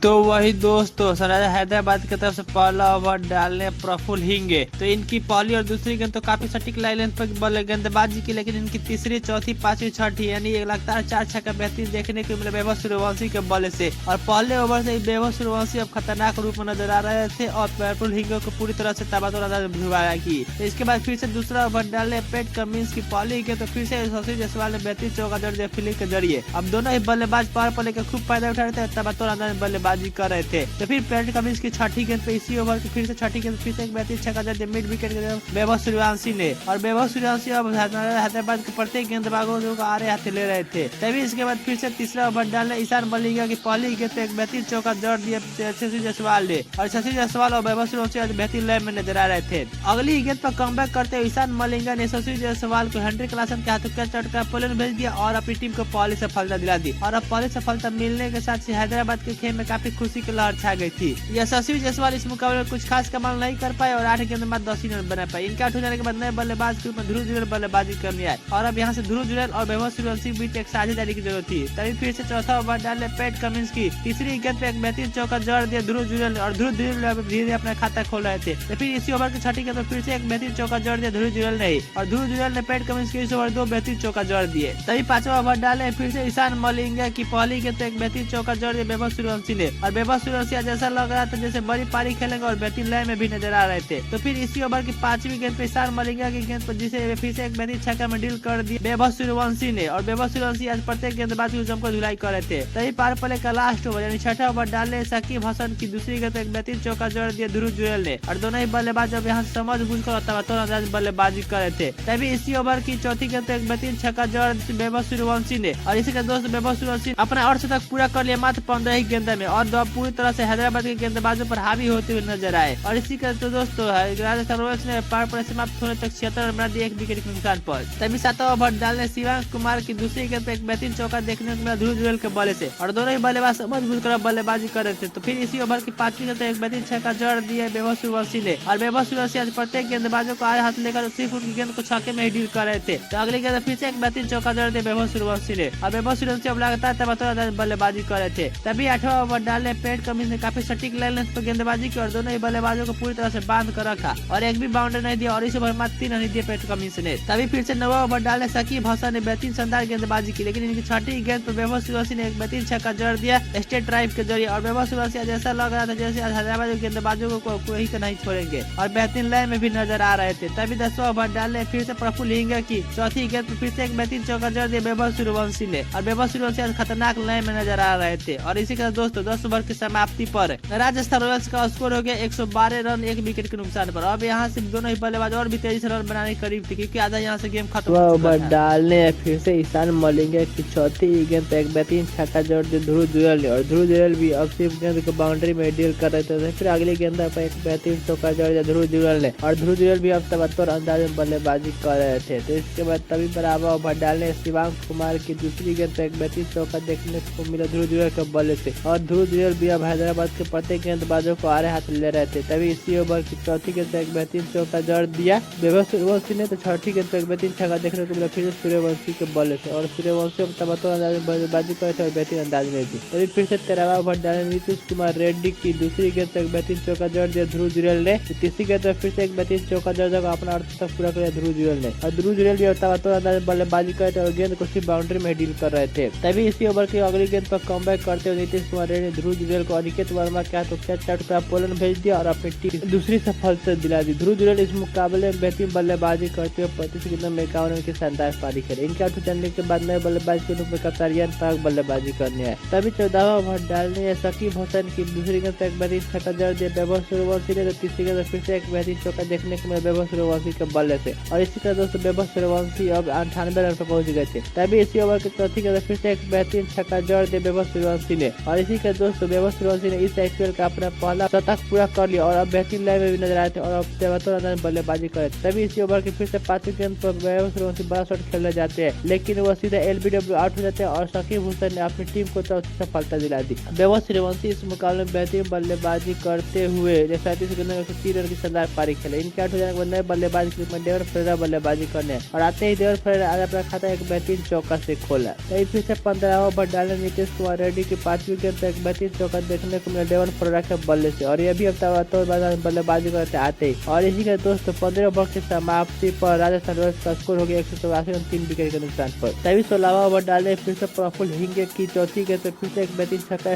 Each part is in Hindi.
तो वही दोस्तों सनराइजर हैदराबाद की तरफ से पहला ओवर डालने प्रफुल्ल हिंगे। तो इनकी पहली और दूसरी गेंद तो काफी सटीक लाइन पर गेंदबाजी की, लेकिन इनकी तीसरी चौथी पांचवी छठी यानी लगातार 4 छक्का बेहतरीन देखने को मिले वैभव सूर्यवंशी के बल्ले से। और पहले ओवर से वैभव सूर्यवंशी अब खतरनाक रूप में नजर आ रहे थे और प्रफुल्ल हिंगे को पूरी तरह से ताबड़तोड़ भिड़वाया की। तो इसके बाद फिर से दूसरा ओवर डालने पेट कमिंस की पहली गेंद तो फिर से शशि जायसवाल ने बेहतरीन चौका जड़ दिया फील्डिंग के जरिए। अब दोनों ही बल्लेबाज पावर प्ले के खूब फायदा उठा रहे थे, ताबड़तोड़ अंदाज में बल्लेबाजी कर रहे थे। तो फिर पेट कमिंस की छठी गेंद पे इसी ओवर की फिर से छठी गेंद फिर से एक बेहतरीन छक्का जड़ दिया मिड विकेट के वैभव सूर्यवंशी ने। और वैभव सूर्यवंशी अब हैदराबाद के प्रत्येक गेंदबाजों को आरे हाथ ले रहे थे। तभी इसके बाद फिर से तीसरा ओवर डालने ईशान मलिंगा की पहली गेंद पे एक बेहतरीन चौका जड़ दिया शशि जायसवाल ने। और शशि जायसवाल और वैभव सूर्यवंशी आज बेहतरीन लय में नजर आ रहे थे। अगली गेंद पर कमबैक करते हुए ईशान मलिंगा ने शशि जायसवाल को हेनरिक क्लासन के हाथों कैच चटका पोलन भेज दिया और अपनी टीम को पहली सफलता दिला दी। और अब पहली सफलता मिलने के साथ ही हैदराबाद के खेल में काफी खुशी की लहर छा गई थी। यह शशि जायसवाल इस मुकाबले में कुछ खास कमाल नहीं कर पाए और 8 गेंद में 10 रन बना पाए। इनके आउट हो जाने के बाद नए बल्लेबाज के रूप में ध्रुव जुरैल बल्लेबाजी करने आए और अब यहाँ से ध्रुव जुरैल और वैभव सूर्यवंशी के बीच एक साझेदारी की जरूरत थी। तभी फिर से चौथा ओवर डाले पेट कमिंस की तीसरी गेंद पे एक बेहतरीन चौका जड़ दिया ध्रुव जुरैल और ध्रुव जुरैल धीरे अपना खाता खोल रहे थे। तो फिर इसी ओवर की छठी गेंद फिर से एक बेहतरीन चौका जड़ दिया ध्रुव जुरैल ने और ध्रुव जुरैल ने पेट कमिंस के इस ओवर 2 बेहतरीन चौका जड़ दिए। तभी पांचवा ओवर डाले फिर से ईशान मलिंगा की पहली गेंद पे एक बेहतरीन चौका जड़ दिया वैभव सूर्यवंशी ने। और वैभव सूर्यवंशी आज ऐसा लग रहा था जैसे बड़ी पारी खेलेंगे और बेहतरीन लय में भी नजर आ रहे थे। तो फिर इसी ओवर की पांचवी गेंद पे ईशान मलिंगा की गेंद पर जिसे फिर से एक बेहतरीन छक्का में डील कर दिया वैभव सूर्यवंशी ने। और वैभव सूर्यवंशी आज प्रत्येक गेंदबाज को जमकर धुलाई कर रहे थे। तभी पावर प्ले का लास्ट ओवर यानी छठा ओवर डाले साकिब हसन की दूसरी गेंद पे एक बेहतरीन चौका जड़ दिया ध्रुव जुरैल ने। और दोनों ही बल्लेबाज अब यहाँ समझ बूझ कर अंदाज बल्लेबाजी कर रहे थे। तभी इसी ओवर की चौथी गेंद पे एक बेहतरीन छक्का जड़ वैभव सूर्यवंशी ने। और इसी के दोस्त वैभव सूर्यवंशी अपना अर्धशतक पूरा कर लिया मात्र 15 ही गेंद में और पूरी तरह से हैदराबाद के गेंदबाजों पर हावी होते हुए नजर आए। और इसी के तो दोस्तों राजस्थान रॉयल्स ने पावर प्ले समाप्त होने तक 76 रन बना दिए 1 विकेट के नुकसान पर। तभी सातवां ओवर डालने शिवांश कुमार की दूसरी गेंद पे एक बेहतरीन चौका देखने को मिला ध्रुव जुरैल के बल्ले से। और दोनों ही बल्लेबाज समझ बूझ कर बल्लेबाजी कर रहे थे। तो फिर इसी ओवर की पांचवी गेंद पे एक बेहतरीन छक्का जड़ दिया वैभव सूर्यवंशी ने। और वैभव सूर्यवंशी आज प्रत्येक गेंदबाजों को आए हाथ लेकर सिर्फ उनकी गेंद को छक्के में ही डील कर रहे थे। तो अगली गेंद फिर से एक बेहतरीन चौका जड़ दिया वैभव सूर्यवंशी ने। और वैभव सूर्यवंशी अब लगातार ताबड़तोड़ बल्लेबाजी कर रहे थे। तभी 8वां ओवर डालने पेट कमिंस ने काफी सटीक लाइन पर गेंदबाजी की और दोनों ही बल्लेबाजों को पूरी तरह से बांध कर रखा और एक भी बाउंड्री नहीं दिया और इस ओवर मात्र 3 रन दिए पेट कमिंस ने। तभी फिर से 9वां ओवर डालने साकिब हसन ने बेहतरीन शानदार गेंदबाजी की, लेकिन इनकी छठी गेंद पर वैभव सूर्यवंशी ने एक बेहतरीन छक्का जड़ दिया स्टेट ड्राइव के जरिए। और वैभव सूर्यवंशी आज ऐसा लग रहा था जैसे हैदराबाद के गेंदबाजों को कोई का नहीं छोड़ेंगे और बेहतरीन लय में भी नजर आ रहे थे। तभी 10वां ओवर डालने फिर से प्रफुल्ल हिंगे की चौथी गेंद पर फिर से एक बेहतरीन चौका जड़ दिया वैभव सूर्यवंशी ने। और वैभव सूर्यवंशी आज खतरनाक लय में नजर आ रहे थे। और इसी के दोस्तों 10 ओवर की समाप्ति पर राजस्थान रॉयल्स का स्कोर हो गया 112 रन 1 विकेट के नुकसान पर। अब यहाँ से दोनों ही बल्लेबाज और भी 23 रन बनाने के करीब थे क्योंकि आधा यहाँ से गेम खत्म हो चुका था। डालने फिर से ईशान मलिंगा की चौथी गेंद पे एक बेहतरीन छक्का जड़ दिया ध्रुव जुरैल ने। और ध्रुव जुरैल भी अब सिर्फ गेंद को बाउंड्री में डील कर रहे थे। फिर अगली गेंद पर एक बेहतरीन चौका जड़ दिया ध्रुव जुरैल ने। और ध्रुव जुरैल भी अब ताबड़तोड़ अंदाज में बल्लेबाजी कर रहे थे। तो इसके बाद तभी बराबर ओवर डालने शिवांश कुमार की दूसरी गेंद पे एक बेहतरीन चौका देखने को मिला ध्रुव जुरैल के बल्ले से। और ध्रुव जुरैल भी अब हैदराबाद के प्रत्येक गेंदबाजों को आरे हाथ ले रहे थे। तभी इसी ओवर की चौथी गेंद पे एक बेहतरीन चौका जड़ दिया वैभव सूर्यवंशी ने। तो छठी गेंद पे एक बेहतरीन छक्का देखने को मिला फिर से सूर्यवंशी के बल्ले से। और सूर्यवंशी अब ताबड़तोड़ अंदाज में बल्लेबाजी कर रहे थे और बेहतरीन अंदाज में भी। तभी फिर से 13वां ओवर डालने नीतीश कुमार रेड्डी की दूसरी गेंद पे एक बेहतरीन चौका जड़ दिया ध्रुव जुरैल ने। तीसरी गेंद पे फिर से एक बेहतरीन चौका जड़ देकर अपना अर्धशतक पूरा किया ध्रुव जुरैल ने। और ध्रुव जुरैल भी ताबड़तोड़ अंदाज में बल्लेबाजी कर रहे थे और गेंद को सिर्फ बाउंड्री में डील कर रहे थे। तभी इसी ओवर की अगली गेंद पर कमबैक करते हुए नीतीश कुमार रेड्डी ने ध्रुव जुरैल को अनिकेत वर्मा के हाथों कैच चटका पोलन भेज दिया और अपनी टीम दूसरी सफलता दिला दी। ध्रुव जुरैल इस मुकाबले में बेहतरीन बल्लेबाजी करते हुए 35 गेंदों में 51 रन की शानदार पारी खेले। इनके आउट जाने के बाद नए बल्लेबाज के रूप में कप्तान पाक बल्लेबाजी करने आए। तभी 14वां ओवर डालने साकिब हसन की दूसरी गेंद पर एक बेहतरीन छक्का जड़ दिया वैभव सूर्यवंशी ने। तो तीसरी गेंद फिर से एक बेहतरीन चौका देखने को मिला वैभव सूर्यवंशी के बल्ले से। और इसी तरह दोस्तों वैभव सूर्यवंशी अब 98 रन पर पहुंच गए थे। तभी इसी ओवर की चौथी गेंद फिर से एक बेहतरीन छक्का जड़ दिया वैभव सूर्यवंशी ने। और इसी के दोस्तों वैभव सूर्यवंशी ने इस IPL का अपना पहला शतक पूरा कर लिया और अब बेहतरीन लय में भी नजर आए थे और अब ताबड़तोड़ अंदाज में बल्लेबाजी कर रहे थे। तभी इसी ओवर की फिर से पांचवी गेंद पर वैभव सूर्यवंशी बड़ा शॉट खेलने जाते हैं, लेकिन वो सीधा LBW आउट हो जाते हैं और साकिब हसन ने अपनी टीम को चौथी सफलता दिला दी। वैभव सूर्यवंशी इस मुकाबले में बेहतरीन बल्लेबाजी करते हुए 37 गेंदों में 3 रन की शानदार पारी खेले। इनके आउट हो जाने के बाद नए बल्लेबाज के रूप में डेवन फेरेरा बल्लेबाजी करने और आते ही डेवन फेरेरा आज अपना खाता एक बेहतरीन चौका से खोला। तभी फिर से 15वां ओवर डालने नीतीश कुमार रेड्डी की पांचवी गेंद पर एक बेहतरीन चौका देखने को मिला डेवन फोरा के बल्ले से, और ये भी अब बल्लेबाजी करते आते ही। और इसी के दोस्तों 15 ओवर की समाप्ति पर राजस्थान रॉयल्स का स्कोर हो गया 184 रन 3 विकेट के नुकसान पर। तभी 16वां ओवर डाले फिर से प्रफुल्ल हिंगे की चौथी गेंद पर फिर से एक बेहतरीन छक्का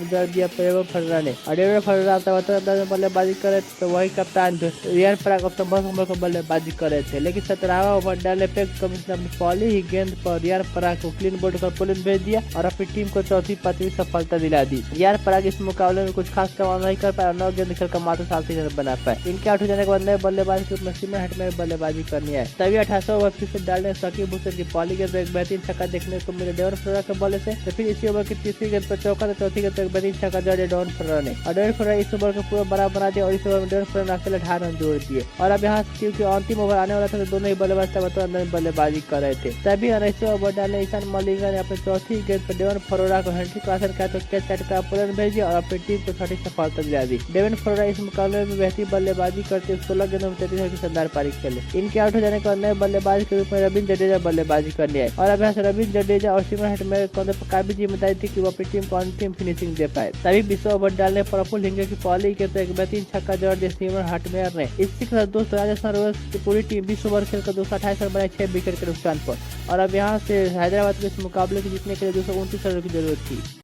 जड़ दिया डेवन फोरा ने, और डेवन फोरा बल्लेबाजी करे तो वही कप्तान रियान पराग को बल्लेबाजी करे थे। लेकिन 17वां ओवर डाले पे कमिश्नर ने पहली ही गेंद पर रियान पराग को क्लीन बोल्ड कर पुलिन भेज दिया और अपनी टीम को चौथी पांचवी सफलता दिला दी। रियान पराग इस मुकाबले में कुछ खास कमाल नहीं कर पाया, 9 गेंद खेलकर मात्र 7 रन बना पाए। इनके आउट हो जाने के बाद नए बल्लेबाज के रूप में सीमा हट में बल्लेबाजी करनी है। तभी 28वां ओवर फिर से डालने शकीब हुसैन की पहली गेंद पर एक बेहतरीन छक्का देखने को मिला डेवन फोरा के बल्ले से, तो फिर इसी ओवर की तीसरी गेंद पर चौका तो चौथी गेंद पर एक बेहतरीन छक्का जड़ डेवन फोरा ने, और डेवन फोरा इस ओवर को पूरा बड़ा बना दिया और इस ओवर में डेवन फोरा ने अकेले 18 रन जोड़ दिए। और अब यहाँ क्योंकि अंतिम ओवर आने वाला था तो दोनों ही बल्लेबाज अंदर बल्लेबाजी कर रहे थे। तभी 19वां ओवर डालने ईशान मलिंगा ने अपनी चौथी गेंद पर डेवन फोरा को हैंड्रिक क्रासन किया तो कैच का पुलिन भेज दिया और अपनी टीम को छठी सफलता दिला दी। डेवन फोरा इस मुकाबले में बेहतरीन बल्लेबाजी करते 16 गेंदों में 33 रन की शानदार पारी खेले। इनके आउट हो जाने के बाद नए बल्लेबाज के रूप में रविंद्र जडेजा बल्लेबाजी करने आए, और अब यहाँ से रविंद्र जडेजा और सिमरन हटमेर कंधे पर काफी जिम्मेदारी थी कि वो अपनी टीम को अंतिम फिनिशिंग दे पाए। तभी 20वां ओवर डालने प्रफुल्ल हिंगे की पहली गेंद पर एक बेहतरीन छक्का जड़ दिया सिमरन हटमेर ने। इसी के साथ दोस्तों राजस्थान रॉयल्स की पूरी टीम 20 ओवर खेलकर 228 रन बनाए 6 विकेट के नुकसान पर, और अब यहाँ से हैदराबाद के इस मुकाबले के जीतने के लिए 229 रन की जरूरत थी।